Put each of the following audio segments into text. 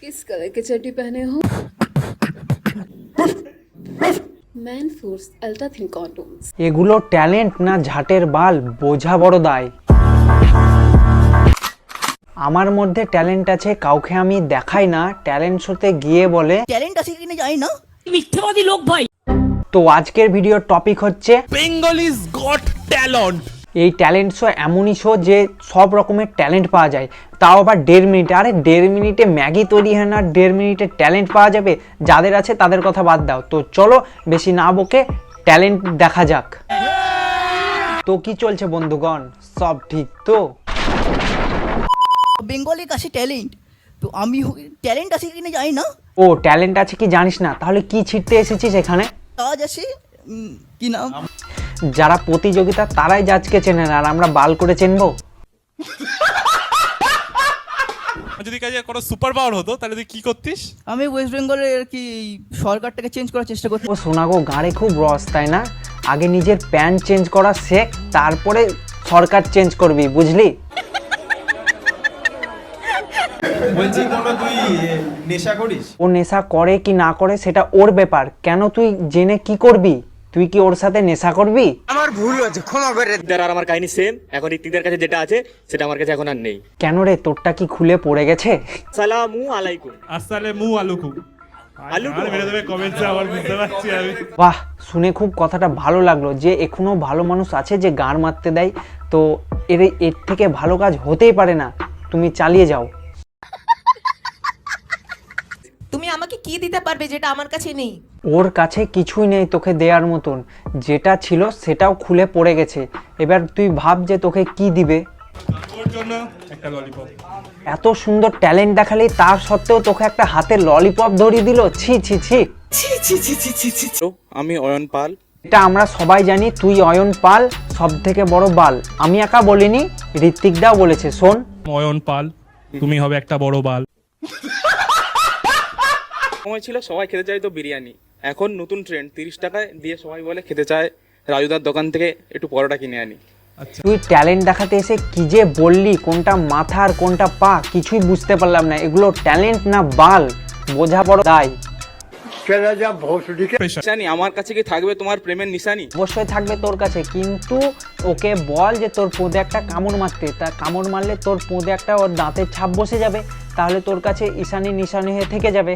किस कलर की चड्डी पहने हो? Man force ultra thin condoms. এগুলো ট্যালেন্ট না ঝাটের বাল বোঝা বড় দায়। আমার মধ্যে ট্যালেন্ট আছে, কাউকে আমি দেখাই না, ট্যালেন্ট শোতে গিয়ে বলে ট্যালেন্ট আছে কিনা জানি না, মিথ্যাবাদী লোক ভাই। তো আজকের ভিডিওর টপিক হচ্ছে বেঙ্গলিজ গট ট্যালেন্ট। এই ট্যালেন্ট শো এমনই শো যে সব রকমের ট্যালেন্ট পাওয়া যায়, তাও আবার 1.5 মিনিটে। আরে 1.5 মিনিটে ম্যাগি তৈরি হয় না, 1.5 মিনিটে ট্যালেন্ট পাওয়া যাবে? যাদের আছে তাদের কথা বাদ দাও। তো চলো বেশি না বকে ট্যালেন্ট দেখা যাক। তো কি চলছে বন্ধুগণ, সব ঠিক তো? বেঙ্গলের কাছে ট্যালেন্ট, তো আমি ট্যালেন্ট আছে কিনা জানি না। ও ট্যালেন্ট আছে কি জানিস না? তাহলে কি ছিটতে এসেছিস এখানে? কাজ আছে, কি নাম? যারা প্রতিযোগিতা তারাই জাজকে চেনে না, আর আমরা বাল করে চেনবো? যদি কাজে কোনো সুপার পাওয়ার হতো তাহলে তুই কি করতিস? আমি ওয়েস্ট বেঙ্গলের আর কি সরকারটাকে চেঞ্জ করার চেষ্টা করছি। ও শোনা গো, গাঁড়ে খুব রস তাই না? আগে নিজের প্যান্ট চেঞ্জ করা শেখ, তারপরে সরকার চেঞ্জ করবি, বুঝলি? বলছি কোনো তুই নেশা করিস? ও নেশা করে কি না করে সেটা ওর ব্যাপার, কেন তুই জেনে কি করবি? তুই কি ওর সাথে নেশা করবি? আর আমার কাহিনী সেম। এখন ঋত্বিকদের কাছে যেটা আছে সেটা আমার কাছে এখন আর নেই। কেন রে, তোরটা কি খুলে পড়ে গেছে? সালামু আলাইকুম। আসলে মু আলুকু আলুকু? আর মেরে দেবে কমেন্টসে, আবার বুঝতে পারছি আমি। বাহ, শুনে খুব কথাটা ভালো লাগলো যে এখনো ভালো মানুষ আছে যে গান মারতে দেয়। তো এর থেকে ভালো কাজ হতেই পারে না, তুমি চালিয়ে যাও। তুমি আমাকে কি দিতে পারবে যেটা আমার কাছে নেই? ওর কাছে কিছুই নেই তোকে দেওয়ার মতন, যেটা ছিল সেটাও খুলে পড়ে গেছে। এবার তুই ভাব যে তোকে কি দিবে। ওর জন্য একটা ললিপপ। এত সুন্দর ট্যালেন্ট দেখালি, তার সত্ত্বেও তোকে একটা হাতে ললিপপ ধরিয়ে দিল। ছি ছি ছি। তো আমি অয়ন পাল। এটা আমরা সবাই জানি, তুই অয়ন পাল সব থেকে বড় বাল। আমি একা বলিনি, ঋত্বিক দাও বলেছে। শোন, অয়ন পাল, তুমি হবে একটা বড় বাল। সময় ছিল সবাই খেতে চাইতো বিরিয়ানি, এখন নতুন ট্রেন্ড 30 টাকায় দিয়ে সবাই বলে খেতে চায় রাজুদার দোকান থেকে একটু পরোটা কিনে আনি। তুই ট্যালেন্ট দেখাতে এসে কি যে বললি, কোনটা মাথা আর কোনটা পা কিছুই বুঝতে পারলাম না। এগুলো ট্যালেন্ট না বাল বোঝা বড় দায়। নিশানি আমার কাছে কি থাকবে তোমার প্রেমের নিশানি? অবশ্যই থাকবে তোর কাছে, কিন্তু ওকে বল যে তোর পোদে একটা কামড় মারতে। তা কামড় মারলে তোর পোদে একটা ওর দাঁতের ছাপ বসে যাবে, তাহলে তোর কাছে ঈশানি নিশানি হয়ে থেকে যাবে।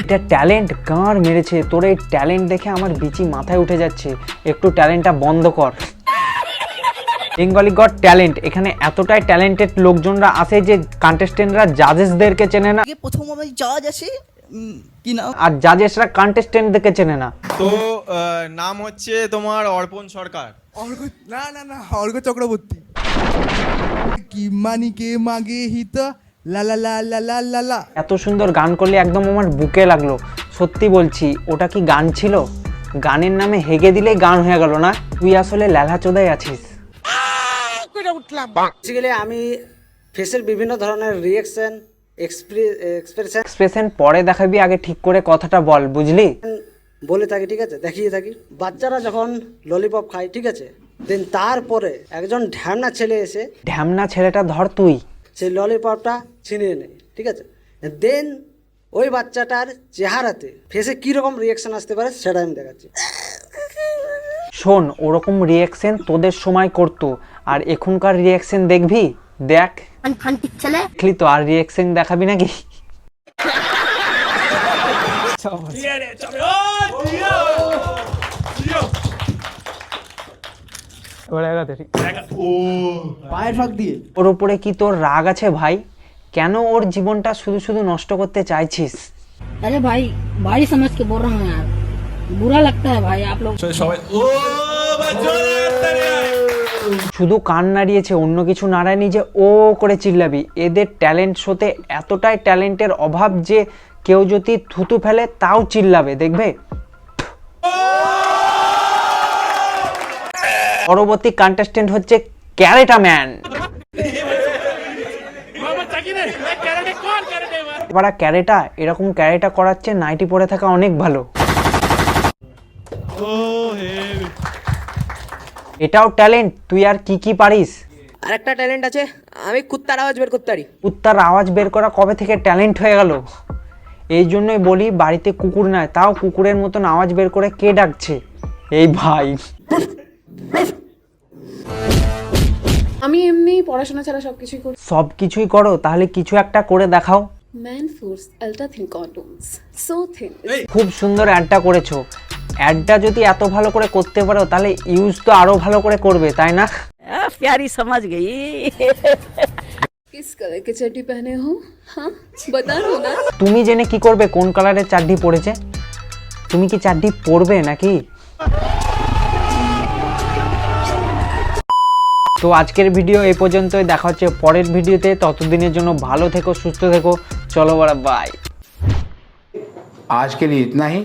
এটা ট্যালেন্ট গাঁড় মেরেছে। তোর এই ট্যালেন্ট দেখে আমার বিচি মাথায় উঠে যাচ্ছে। একটু ট্যালেন্টটা বন্ধ কর। বেঙ্গলি গড ট্যালেন্ট, এখানে এতটাই ট্যালেন্টেড লোকজনরা আসে যে কন্টেস্টেন্টরা জাজেসদেরকে চেনে না, আগে প্রথম আমার জাজ আছে, কি নাম? আর জাজেসরা কন্টেস্টেন্টদেরকে চেনে না। তো নাম হচ্ছে তোমার অর্পণ সরকার। না অর্ঘ চক্রবর্তী। কি মানিকে মাগে হিত লা লা লা লা লা লা লা। এত সুন্দর গান করলে একদম আমার বুকে লাগলো। সত্যি বলছি, ওটা কি গান ছিল? গানের নামে হেগে দিলেই গান হয়ে গেল না? তুই আসলে ল্যালা চোদাই আছিস। বেসিক্যালি আমি ফেসের বিভিন্ন ধরনের রিঅ্যাকশন এক্সপ্রেশন পরে দেখাবি, আগে ঠিক করে কথাটা বল, বুঝলি? বলে থাকি, ঠিক আছে, দেখিয়ে থাকি। বাচ্চারা যখন ললিপপ খায়, ঠিক আছে, দেন তারপরে একজন ঢ্যামনা ছেলে এসে ঢ্যামনা ছেলেটা ধর তুই। সেই ললিপপটা ছিনিয়ে নেয়, ঠিক আছে। দেন ওই বাচ্চাটার চেহারাতে ফেসে কীরকম রিঅ্যাকশন আসতে পারে সেটা আমি দেখাচ্ছি। শোন, ওরকম রিয়াকশন তোদের সময় করতো, আর এখনকার রিয়াকশন দেখবি? দেখ, দেখলি তো, আর রিয়াকশন দেখাবি নাকি? পায়ের ফাঁক দিয়ে। ওর উপরে কি তোর রাগ আছে ভাই? কেন ওর জীবনটা শুধু শুধু নষ্ট করতে চাইছিস? अरे भाई भाई समझ के बोल रहा हूँ यार, बुरा लगता है भाई आप लोग। সবাই ও শুধু কান নাড়িয়েছে, অন্য কিছু নাড়ায়নি যে ও করে চিল্লাবি। এদের ট্যালেন্ট শোতে এতটাই ট্যালেন্টের অভাব যে কেউ যদি থুতু ফেলে তাও চিল্লাবে, দেখবে। পরবর্তী কন্টেস্টেন্ট হচ্ছে ক্যারেটা ম্যান। এবার ক্যারেটা এরকম ক্যারেটা করাচ্ছে, নাইটি পরে থাকা অনেক ভালো। ও হেল এটাও ট্যালেন্ট, তুই আর কি কি পারিস? আর একটা ট্যালেন্ট আছে, আমি কুত্তার আওয়াজ বের করতে পারি। কুত্তার আওয়াজ বের করা কবে থেকে ট্যালেন্ট হয়ে গেল? এই জন্যই বলি বাড়িতে কুকুর নাই, তাও কুকুরের মতন আওয়াজ বের করে কে ডাকছে? এই ভাই। আমি এমনি পড়াশোনা ছাড়া সবকিছুই করি। সব কিছুই করো, তাহলে কিছু একটা করে দেখাও। Manforce ultra thin condoms, so thin. খুব সুন্দর অ্যাডটা করেছো। অ্যাডটা যদি এত ভালো করে করতে পারো তাহলে ইউজ তো আরো ভালো করে করবে, তাই না? प्यारी समझ गई। किस कलर के चड्डी पहने हो? हाँ बता दो ना। তুমি জেনে কি করবে কোন কালারের চাড্ডি পরেছে? তুমি কি চাড্ডি পরবে নাকি? তো আজকের ভিডিও এই পর্যন্তই, দেখা হচ্ছে পরের ভিডিওতে। ততদিনের জন্য ভালো থেকো, সুস্থ থেকো। চলো বড়া, বাই। आज के लिए इतना ही।